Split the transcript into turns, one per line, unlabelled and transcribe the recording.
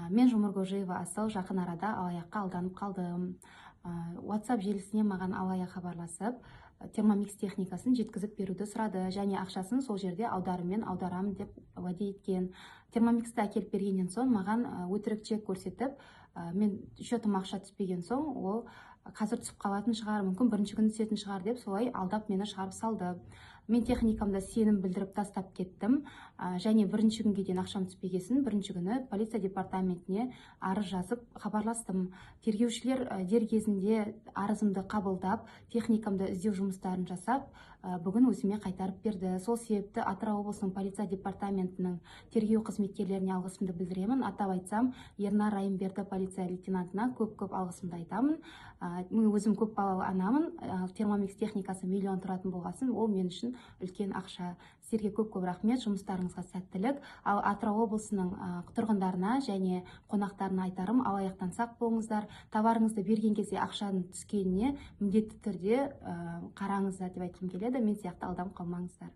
Мен Жұмыргожиева Асыл жақын арада алаяққа алданып қалдым. WhatsApp желісіне маған алаяқ хабарласып, термомикс техникасын жеткізіп беруді сұрады, және ақшасын сол жерде аударыммен аударамын деп уәде еткен. Термомиксті әкеліп бергеннен соң маған өтірік чек көрсетіп, мен счетыма ақша түспеген соң, ол қазір түсіп қалатын шығар, мүмкін бірінші күні түсетін шығар деп солай алдап мені шығарып салды. Мен техникамда сенім білдіріп тастап кеттім, және бірінші күнге дейін ақшам түспегесін бірінші күні полиция департаментіне арыз жазып хабарластым. Тергеушілер дер кезінде арызымды қабылдап, техникамда іздеу жұмыстарын жасап, бүгін өзіме қайтарып берді. Сол себепті Атырау облысының полиция департаментінің тергеу қызметкерлеріне алғысымды білдіремін. Атап айтсам, Ернар Райымберді полиция лейтенантына көп алғысымды айтамын. Мен өзім көп балалы анамын. Термомикс техникасы миллион тұратын болғасын, ол мен үшін үлкен ақша. Сіздерге көп рахмет, жұмыстарыңызға сәттілік. Ал Атырау облысының тұрғындарына және қонақтарына айтарым, алаяқтан сақ болыңыздар. Товарыңызды берген кезде ақшаның түскеніне міндетті түрде қараңыздар деп айтқым келеді. Мен сияқты алданып қалмаңыздар.